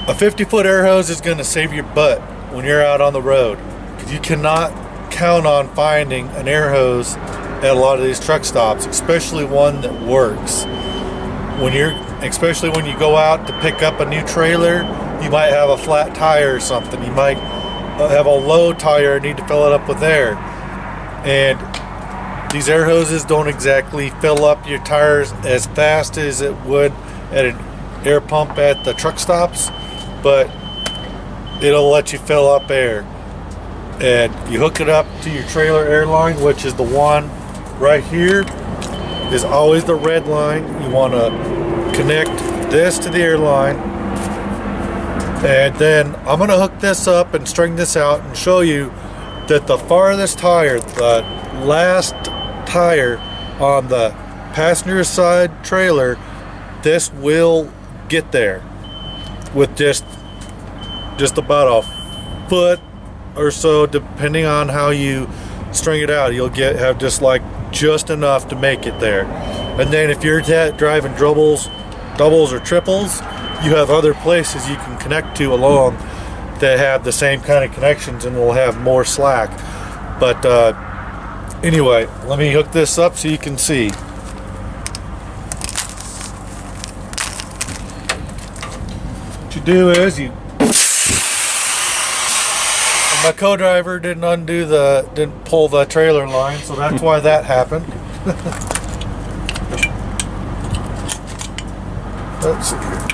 A 50-foot air hose is going to save your butt when you're out on the road, because you cannot count on finding an air hose at a lot of these truck stops, especially one that works. Especially when you go out to pick up a new trailer, you might have a flat tire or something. You might have a low tire and need to fill it up with air. And these air hoses don't exactly fill up your tires as fast as it would at an air pump at the truck stops, but it'll let you fill up air. And you hook it up to your trailer air line, which is the one right here, is always the red line. You want to connect this to the air line, and then I'm going to hook this up and string this out and show you that the farthest tire, the last tire on the passenger side trailer, this will get there with just about a foot or so, depending on how you string it out. You'll have just enough to make it there. And then if you're driving doubles or triples, you have other places you can connect to along that have the same kind of connections and will have more slack. But anyway, let me hook this up so you can see. What you do is my co-driver didn't pull the trailer line, so that's why that happened. Let's see here.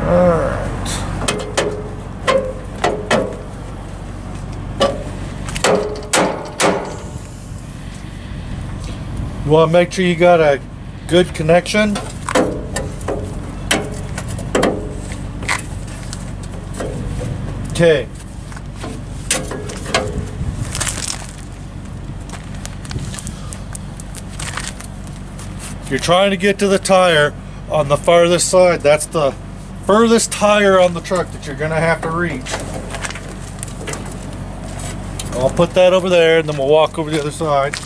All right. You want to make sure you got a good connection. Okay. If you're trying to get to the tire on the farthest side, that's the furthest tire on the truck that you're going to have to reach. I'll put that over there, and then we'll walk over the other side.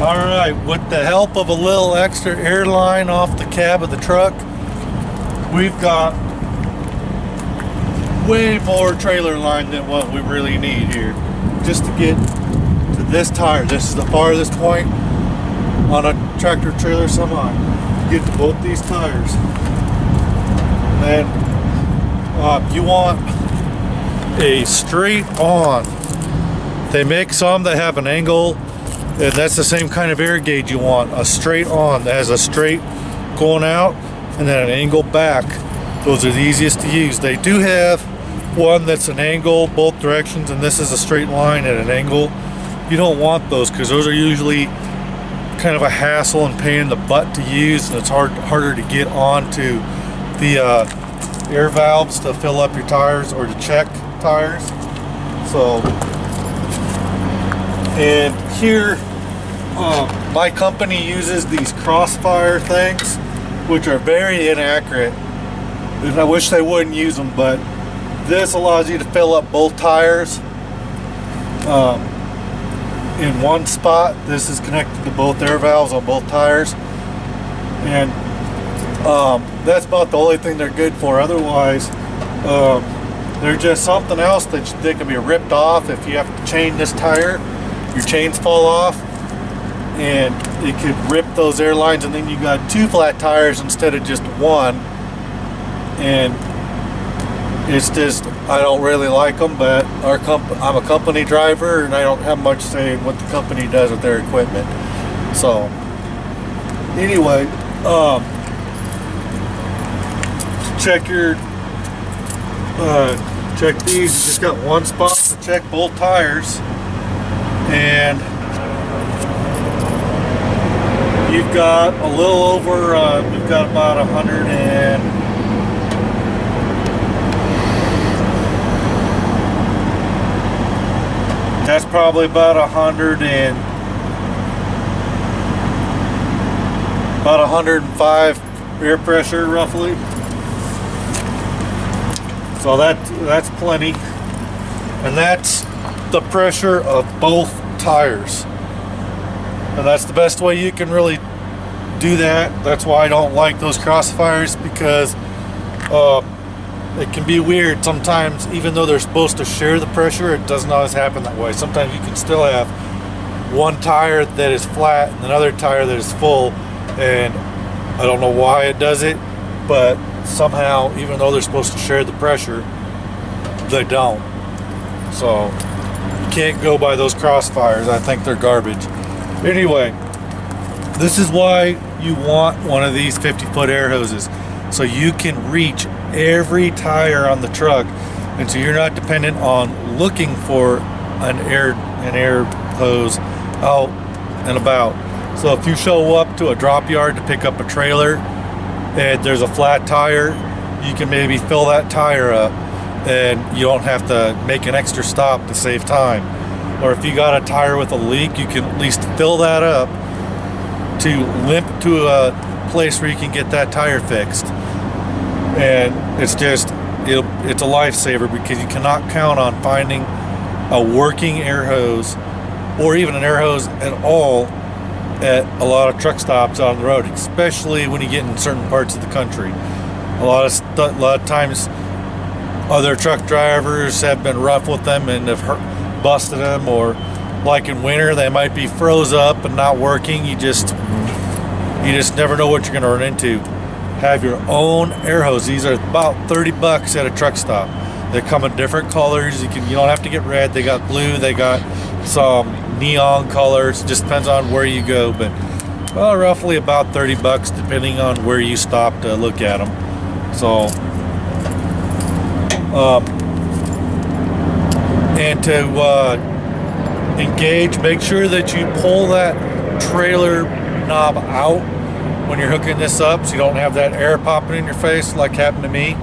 Alright, with the help of a little extra air line off the cab of the truck, we've got way more trailer line than what we really need here. Just to get to this tire, this is the farthest point on a tractor trailer semi. Get to both these tires. And you want a straight on. They make some that have an angle, and that's the same kind of air gauge you want. A straight on that has a straight going out and then an angle back. Those are the easiest to use. They do have one that's an angle both directions, and this is a straight line at an angle. You don't want those because those are usually kind of a hassle and pain in the butt to use, and it's harder to get onto the air valves to fill up your tires or to check tires. So, and here my company uses these crossfire things, which are very inaccurate, and I wish they wouldn't use them, but this allows you to fill up both tires in one spot. This is connected to both air valves on both tires, and that's about the only thing they're good for. Otherwise, they're just something else that they can be ripped off if you have to chain this tire. Your chains fall off, and it could rip those air lines, and then you got 2 flat tires instead of just 1. And it's just, I don't really like them, but I'm a company driver and I don't have much say in what the company does with their equipment. So anyway, check these. You just got one spot to check both tires, and you've got a little over, you've got about 100 and that's probably about 105 air pressure roughly. So that's plenty, and that's the pressure of both tires, and that's the best way you can really do that. That's why I don't like those crossfires, because it can be weird sometimes. Even though they're supposed to share the pressure, it doesn't always happen that way. Sometimes you can still have one tire that is flat and another tire that is full, and I don't know why it does it, but somehow, even though they're supposed to share the pressure, they don't. So you can't go by those crossfires. I think they're garbage. Anyway, this is why you want one of these 50-foot air hoses, so you can reach every tire on the truck, and so you're not dependent on looking for an air hose out and about. So if you show up to a drop yard to pick up a trailer and there's a flat tire, you can maybe fill that tire up and you don't have to make an extra stop to save time. Or if you got a tire with a leak, you can at least fill that up to limp to a place where you can get that tire fixed. And it's just, it's a lifesaver, because you cannot count on finding a working air hose, or even an air hose at all, at a lot of truck stops on the road, especially when you get in certain parts of the country. A lot of times other truck drivers have been rough with them and have busted them, or like in winter they might be froze up and not working. You just never know what you're going to run into. Have your own air hose. These are about $30 at a truck stop. They come in different colors. You don't have to get red. They got blue. They got some neon colors. Just depends on where you go, but roughly about $30 depending on where you stop to look at them. So and to engage, make sure that you pull that trailer knob out when you're hooking this up, so you don't have that air popping in your face like happened to me.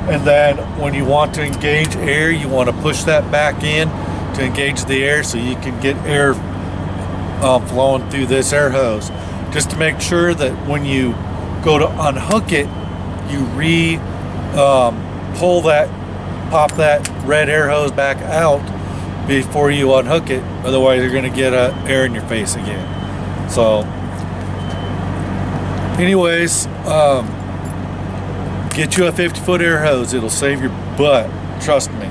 And then when you want to engage air, you want to push that back in to engage the air, so you can get air flowing through this air hose. Just to make sure that when you go to unhook it, you pop that red air hose back out before you unhook it. Otherwise, you're going to get air in your face again. So anyways, get you a 50-foot air hose. It'll save your butt. Trust me.